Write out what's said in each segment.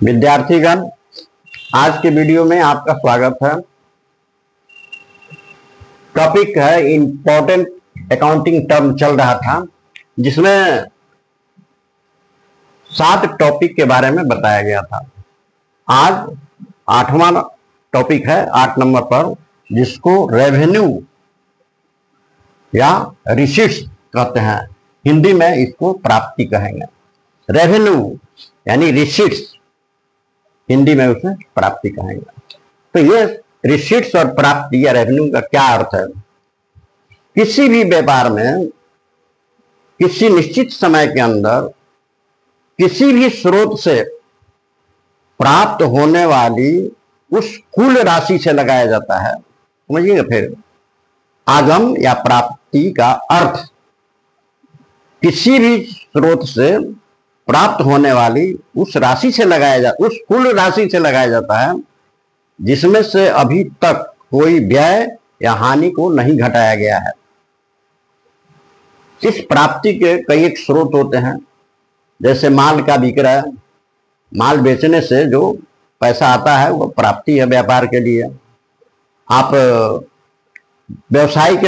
विद्यार्थीगण, आज के वीडियो में आपका स्वागत है। टॉपिक है इंपॉर्टेंट अकाउंटिंग टर्म चल रहा था, जिसमें 7 टॉपिक के बारे में बताया गया था। आज 8वां टॉपिक है 8 नंबर पर, जिसको रेवेन्यू या रिसीट्स कहते हैं। हिंदी में इसको प्राप्ति कहेंगे। रेवेन्यू यानी रिसीट्स, हिंदी में उसे प्राप्ति कहेंगे। तो ये रिसीट्स और प्राप्ति या रेवेन्यू का क्या अर्थ है? किसी भी व्यापार में किसी निश्चित समय के अंदर किसी भी स्रोत से प्राप्त होने वाली उस कुल राशि से लगाया जाता है। समझिएगा। फिर आगम या प्राप्ति का अर्थ किसी भी स्रोत से प्राप्त होने वाली उस राशि से उस कुल राशि से लगाया जाता है, जिसमें से अभी तक कोई व्यय या हानि को नहीं घटाया गया है। इस प्राप्ति के कई एक स्रोत होते हैं, जैसे माल का विक्रय। माल बेचने से जो पैसा आता है वो प्राप्ति है व्यापार के लिए। आप व्यवसायिक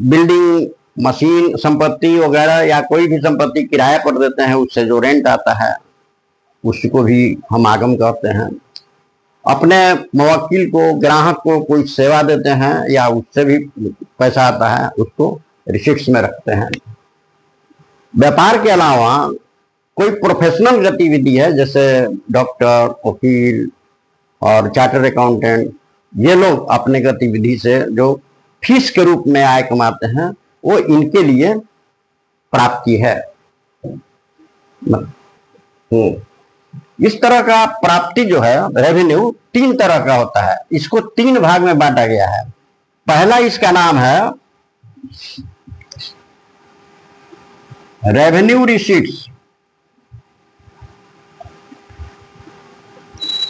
बिल्डिंग, मशीन, संपत्ति वगैरह या कोई भी संपत्ति किराए पर देते हैं, उससे जो रेंट आता है उसको भी हम आगम कहते हैं। अपने मुवक्किल को, ग्राहक को कोई सेवा देते हैं या उससे भी पैसा आता है, उसको रिसीट्स में रखते हैं। व्यापार के अलावा कोई प्रोफेशनल गतिविधि है, जैसे डॉक्टर, वकील और चार्टर्ड अकाउंटेंट, ये लोग अपने गतिविधि से जो फीस के रूप में आय कमाते हैं, वो इनके लिए प्राप्ति है। इस तरह का प्राप्ति जो है, रेवेन्यू, 3 तरह का होता है। इसको 3 भाग में बांटा गया है। पहला इसका नाम है revenue receipts.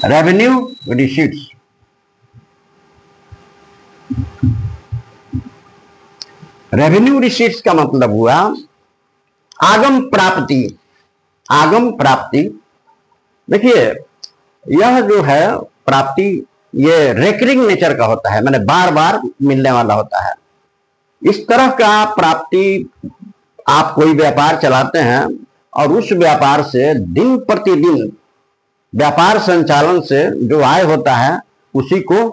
Revenue receipts revenue receipts का मतलब हुआ आगम प्राप्ति। आगम प्राप्ति, देखिए, यह जो है प्राप्ति, ये रेकरिंग नेचर का होता है, मैंने बार बार मिलने वाला होता है। इस तरह का प्राप्ति, आप कोई व्यापार चलाते हैं और उस व्यापार से दिन प्रतिदिन व्यापार संचालन से जो आय होता है, उसी को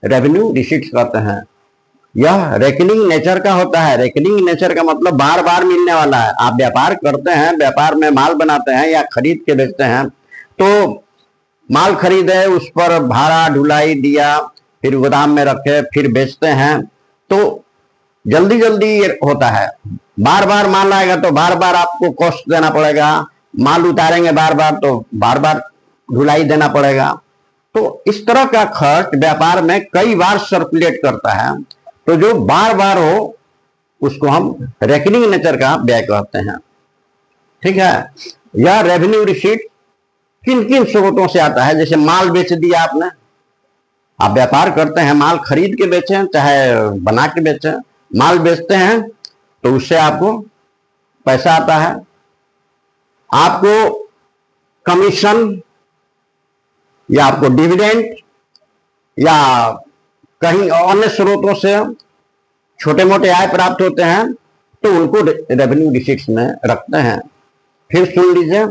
रेवेन्यू रिसीट्स कहते हैं। यह रेकरिंग नेचर का होता है। रेकरिंग नेचर का मतलब बार बार मिलने वाला है। आप व्यापार करते हैं, व्यापार में माल बनाते हैं या खरीद के बेचते हैं, तो माल खरीदे, उस पर भाड़ा ढुलाई दिया, फिर गोदाम में रखे, फिर बेचते हैं, तो जल्दी जल्दी होता है। बार बार माल आएगा तो बार बार आपको कॉस्ट देना पड़ेगा। माल उतारेंगे बार बार तो बार बार ढुलाई देना पड़ेगा। तो इस तरह का खर्च व्यापार में कई बार सर्कुलेट करता है, तो जो बार बार हो उसको हम रेकरिंग नेचर का व्यय कहते हैं। ठीक है। यह रेवेन्यू रिसीट किन किन स्रोतों से आता है? जैसे माल बेच दिया आपने, आप व्यापार करते हैं, माल खरीद के बेचें चाहे बना के बेचें, माल बेचते हैं तो उससे आपको पैसा आता है। आपको कमीशन या आपको डिविडेंड या कहीं अन्य स्रोतों से छोटे मोटे आय प्राप्त होते हैं, तो उनको रेवेन्यू रिसीट्स में रखते हैं। फिर सुन लीजिए,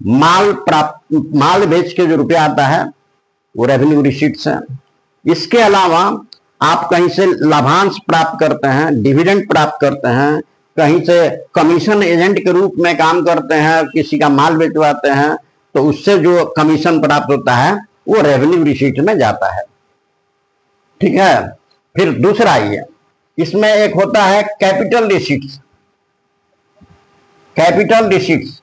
माल बेच के जो रुपया आता है वो रेवेन्यू रिसीट्स है। इसके अलावा आप कहीं से लाभांश प्राप्त करते हैं, डिविडेंड प्राप्त करते हैं, कहीं से कमीशन एजेंट के रूप में काम करते हैं, किसी का माल बेचवाते हैं, तो उससे जो कमीशन प्राप्त होता है वो रेवेन्यू रिसीट में जाता है। ठीक है। फिर दूसरा ये, इसमें एक होता है capital receipts. Capital receipts,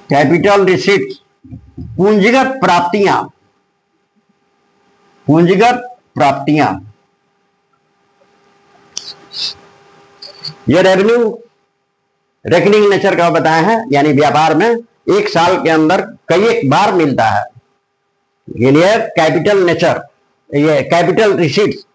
capital receipts पूंजीगत प्राप्तियां। पूंजीगत प्राप्तियां, ये रेवेन्यू रेकरिंग नेचर का बताया है, यानी व्यापार में एक साल के अंदर कई एक बार मिलता है। ये कैपिटल नेचर, ये कैपिटल रिसीट्स,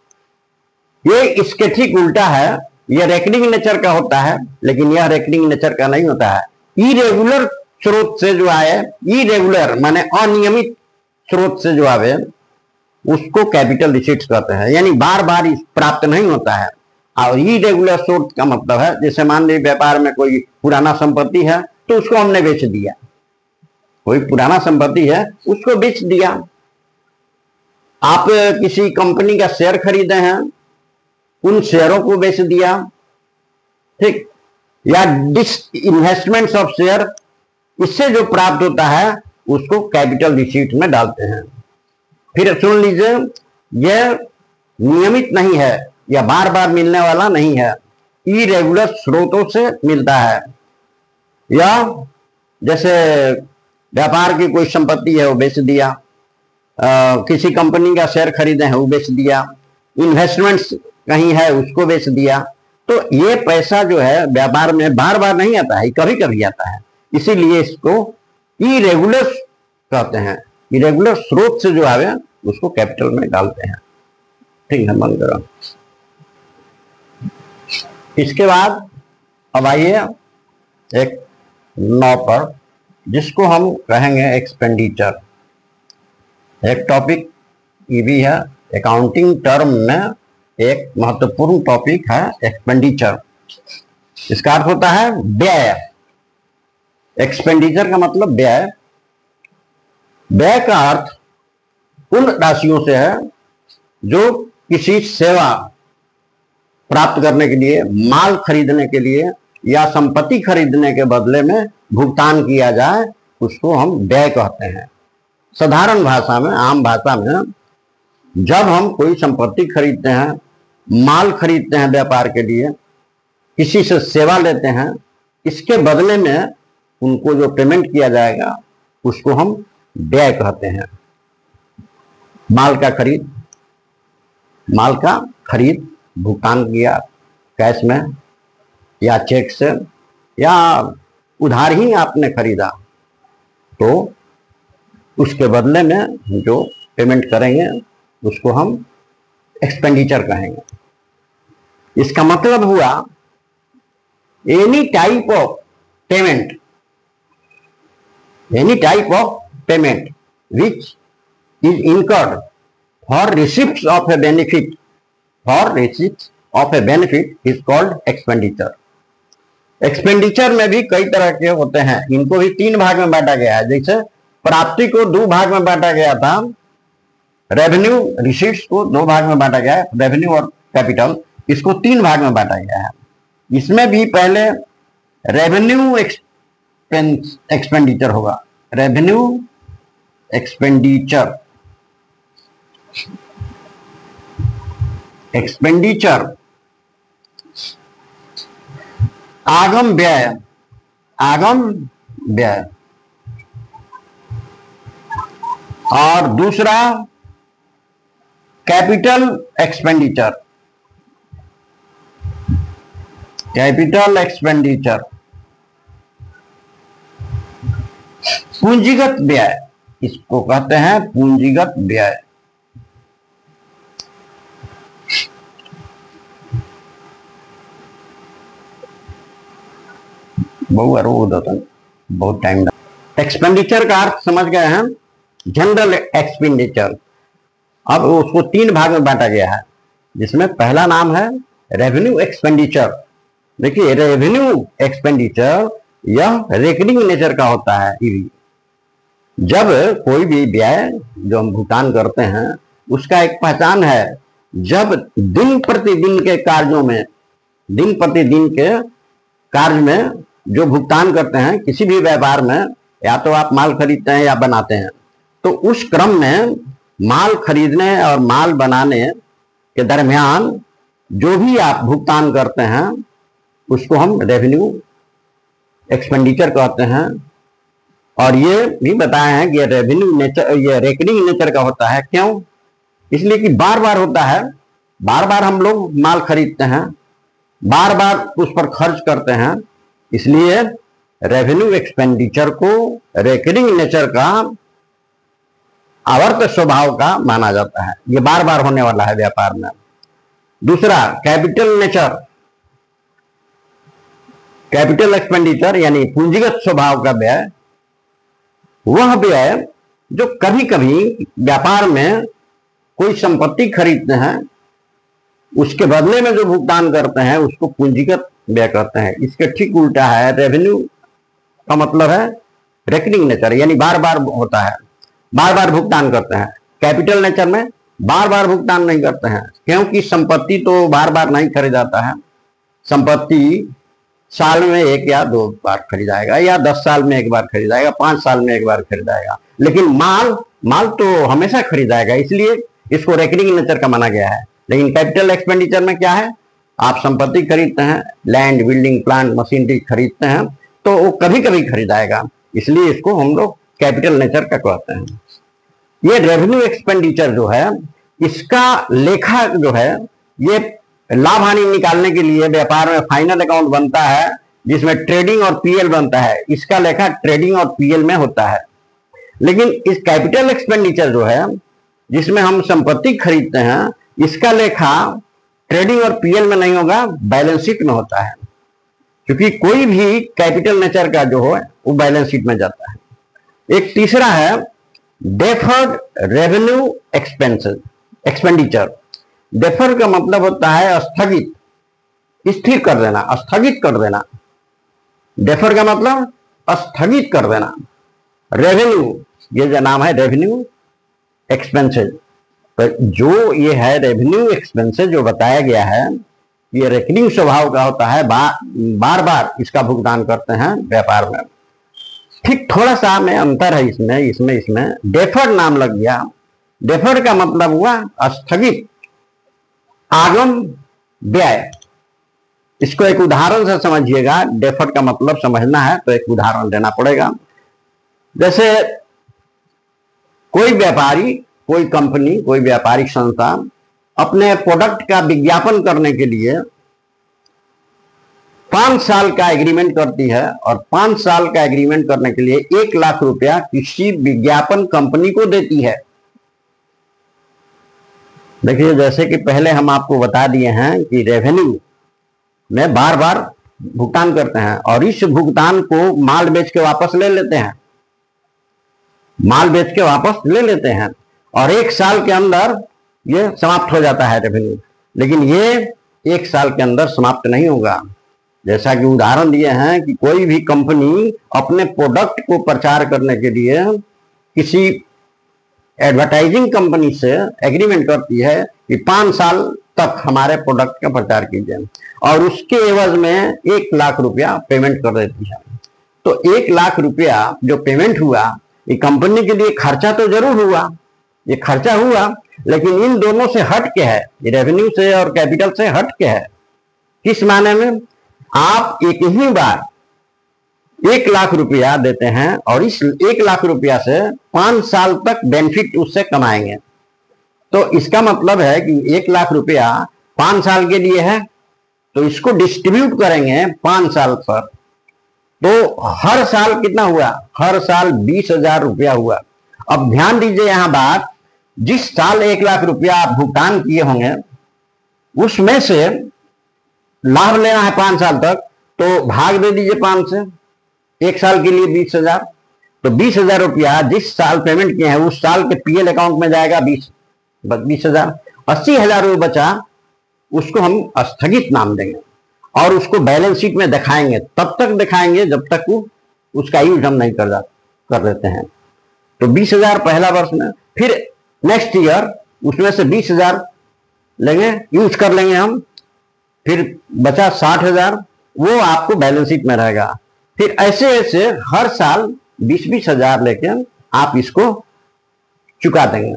ये इसके ठीक उल्टा है। ये रेकरिंग नेचर का होता है, लेकिन यह रेकरिंग नेचर का नहीं होता है। इरेगुलर स्रोत से जो आए, इरेगुलर माने अनियमित स्रोत से जो आवे उसको कैपिटल रिसीट्स कहते हैं, यानी बार बार प्राप्त नहीं होता है। और इरेगुलर सोर्स का मतलब है, जैसे मान लीजिए व्यापार में कोई पुराना संपत्ति है तो उसको हमने बेच दिया, कोई पुराना संपत्ति है उसको बेच दिया। आप किसी कंपनी का शेयर खरीदे हैं, उन शेयरों को बेच दिया, ठीक, या डिस इन्वेस्टमेंट ऑफ शेयर, इससे जो प्राप्त होता है उसको कैपिटल रिसीट में डालते हैं। फिर सुन लीजिए, यह नियमित नहीं है या बार बार मिलने वाला नहीं है, इरेगुलर स्रोतों से मिलता है। या जैसे व्यापार की कोई संपत्ति है वो बेच दिया, किसी कंपनी का शेयर खरीदे हैं वो बेच दिया, इन्वेस्टमेंट्स कहीं है उसको बेच दिया। तो ये पैसा जो है व्यापार में बार बार नहीं आता है, कभी कभी आता है, इसीलिए इसको इरेगुलर कहते हैं। इरेगुलर स्रोत से जो आवे उसको कैपिटल में डालते हैं, ठीक है, बंद करो। इसके बाद अब आइए एक 9 पर, जिसको हम कहेंगे एक्सपेंडिचर। एक टॉपिक ये भी है, अकाउंटिंग टर्म में एक महत्वपूर्ण टॉपिक है एक्सपेंडिचर। इसका अर्थ होता है व्यय। एक्सपेंडिचर का मतलब व्यय। व्यय का अर्थ उन राशियों से है जो किसी सेवा प्राप्त करने के लिए, माल खरीदने के लिए या संपत्ति खरीदने के बदले में भुगतान किया जाए, उसको हम व्यय कहते हैं। साधारण भाषा में, आम भाषा में, जब हम कोई संपत्ति खरीदते हैं, माल खरीदते हैं व्यापार के लिए, किसी से सेवा लेते हैं, इसके बदले में उनको जो पेमेंट किया जाएगा उसको हम व्यय कहते हैं। माल का खरीद भुगतान किया कैश में या चेक से या उधार ही आपने खरीदा, तो उसके बदले में जो पेमेंट करेंगे उसको हम एक्सपेंडिचर कहेंगे। इसका मतलब हुआ any type of payment which is incurred for receipts of a benefit is called expenditure। Expenditure में भी कई तरह के होते हैं, इनको भी 3 भाग में बांटा गया है। जैसे प्राप्ति को 2 भाग में बांटा गया था, रेवेन्यू रिसीट्स को 2 भाग में बांटा गया है, रेवेन्यू और कैपिटल, इसको 3 भाग में बांटा गया है। इसमें भी पहले रेवेन्यू एक्सपेंडिचर होगा, रेवेन्यू एक्सपेंडिचर आगम व्यय, और दूसरा कैपिटल एक्सपेंडिचर, पूंजीगत व्यय, इसको कहते हैं पूंजीगत व्यय। बहुत टाइम लगा। एक्सपेंडिचर का अर्थ समझ गए हैं, जनरल एक्सपेंडिचर। अब उसको 3 भाग में बांटा गया है, जिसमें पहला नाम है रेवेन्यू एक्सपेंडिचर। देखिए, रेवेन्यू एक्सपेंडिचर यह रेकरिंग नेचर का होता है। जब कोई भी व्यय जो हम भुगतान करते हैं उसका एक पहचान है, जब दिन प्रतिदिन के कार्य में जो भुगतान करते हैं किसी भी व्यापार में, या तो आप माल खरीदते हैं या बनाते हैं, तो उस क्रम में माल खरीदने और माल बनाने के दरमियान जो भी आप भुगतान करते हैं उसको हम रेवेन्यू एक्सपेंडिचर कहते हैं। और ये भी बताए हैं कि रेवेन्यू नेचर, ये रेकरिंग नेचर का होता है। क्यों? इसलिए कि बार बार होता है, बार बार हम लोग माल खरीदते हैं, बार बार उस पर खर्च करते हैं, इसलिए रेवेन्यू एक्सपेंडिचर को रेकरिंग नेचर का, आवर्त स्वभाव का माना जाता है। ये बार बार होने वाला है व्यापार में। दूसरा कैपिटल नेचर, कैपिटल एक्सपेंडिचर यानी पूंजीगत स्वभाव का व्यय वह व्यय जो कभी कभी व्यापार में कोई संपत्ति खरीदते हैं उसके बदले में जो भुगतान करते हैं उसको पूंजीगत व्यय करते हैं। इसके ठीक उल्टा है रेवेन्यू का मतलब है रेकरिंग नेचर, यानी बार बार होता है, बार बार भुगतान करते हैं। कैपिटल नेचर में बार बार भुगतान नहीं करते हैं, क्योंकि संपत्ति तो बार बार नहीं खरीदाता है। संपत्ति साल में एक या दो बार खरीदाएगा, या 10 साल में एक बार खरीदाएगा, 5 साल में एक बार खरीदाएगा, लेकिन माल तो हमेशा खरीदाएगा, इसलिए इसको रेकरिंग नेचर का माना गया है। लेकिन कैपिटल एक्सपेंडिचर में क्या है, आप संपत्ति खरीदते हैं, लैंड, बिल्डिंग, प्लांट, मशीनरी खरीदते हैं, तो वो कभी कभी खरीदाएगा, इसलिए इसको हम लोग कैपिटल नेचर का कहते हैं। ये रेवेन्यू एक्सपेंडिचर जो है इसका लेखा जो है, ये लाभ हानि निकालने के लिए व्यापार में फाइनल अकाउंट बनता है जिसमें ट्रेडिंग और पीएल बनता है। इसका लेखा ट्रेडिंग और पीएल में होता है। लेकिन इस कैपिटल एक्सपेंडिचर जो है जिसमें हम संपत्ति खरीदते हैं, इसका लेखा ट्रेडिंग और पीएल में नहीं होगा, बैलेंस शीट में होता है, क्योंकि कोई भी कैपिटल नेचर का जो है वो बैलेंस शीट में जाता है। एक तीसरा है डेफर्ड रेवेन्यू एक्सपेंडिचर। डेफर का मतलब होता है स्थगित, स्थिर कर देना, स्थगित कर देना। डेफर का मतलब स्थगित कर देना। रेवेन्यू, ये जो नाम है रेवेन्यू एक्सपेंसेस, तो जो ये है रेवेन्यू एक्सपेंसेस जो बताया गया है, ये रेकरिंग स्वभाव का होता है, बार बार इसका भुगतान करते हैं व्यापार में। ठीक थोड़ा सा में अंतर है इसमें डेफर्ड नाम लग गया। डेफर्ड का मतलब हुआ स्थगित, आगम व्यय। इसको एक उदाहरण से समझिएगा। डेफर्ड का मतलब समझना है तो एक उदाहरण देना पड़ेगा। जैसे कोई व्यापारी, कोई कंपनी, कोई व्यापारिक संस्था अपने प्रोडक्ट का विज्ञापन करने के लिए 5 साल का एग्रीमेंट करती है, और 5 साल का एग्रीमेंट करने के लिए 1 लाख रुपया किसी विज्ञापन कंपनी को देती है। देखिए, जैसे कि पहले हम आपको बता दिए हैं कि रेवेन्यू में बार बार भुगतान करते हैं, और इस भुगतान को माल बेच के वापस ले लेते हैं, माल बेच के वापस ले लेते हैं, और 1 साल के अंदर ये समाप्त हो जाता है रेवेन्यू। लेकिन ये 1 साल के अंदर समाप्त नहीं होगा। जैसा कि उदाहरण दिए हैं कि कोई भी कंपनी अपने प्रोडक्ट को प्रचार करने के लिए किसी एडवर्टाइजिंग कंपनी से एग्रीमेंट करती है कि 5 साल तक हमारे प्रोडक्ट का प्रचार कीजिए, और उसके एवज में 1 लाख रुपया पेमेंट कर देती है। तो 1 लाख रुपया जो पेमेंट हुआ, ये कंपनी के लिए खर्चा तो जरूर हुआ, ये खर्चा हुआ, लेकिन इन दोनों से हट के है, रेवेन्यू से और कैपिटल से हट के है। किस माने में, आप एक ही बार 1 लाख रुपया देते हैं, और इस 1 लाख रुपया से 5 साल तक बेनिफिट उससे कमाएंगे। तो इसका मतलब है कि 1 लाख रुपया 5 साल के लिए है, तो इसको डिस्ट्रीब्यूट करेंगे 5 साल पर, तो हर साल कितना हुआ, हर साल 20,000 रुपया हुआ। अब ध्यान दीजिए यहां बात, जिस साल 1 लाख रुपया आप भुगतान किए होंगे, उसमें से लाभ लेना है 5 साल तक, तो भाग दे दीजिए 5 से, 1 साल के लिए 20,000, तो 20,000 रुपया जिस साल पेमेंट किए हैं उस साल के पीएल अकाउंट में जाएगा 20,000। 80,000 रुपये बचा, उसको हम स्थगित नाम देंगे, और उसको बैलेंस शीट में दिखाएंगे। तब तक दिखाएंगे जब तक वो उसका यूज हम नहीं कर देते हैं। तो 20,000 पहला वर्ष में, फिर नेक्स्ट ईयर उसमें से 20,000 लेंगे, यूज कर लेंगे हम, फिर बचा 60,000, वो आपको बैलेंस शीट में रहेगा। फिर ऐसे ऐसे हर साल 20,000 लेके आप इसको चुका देंगे,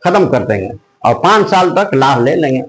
खत्म कर देंगे, और 5 साल तक लाभ ले लेंगे।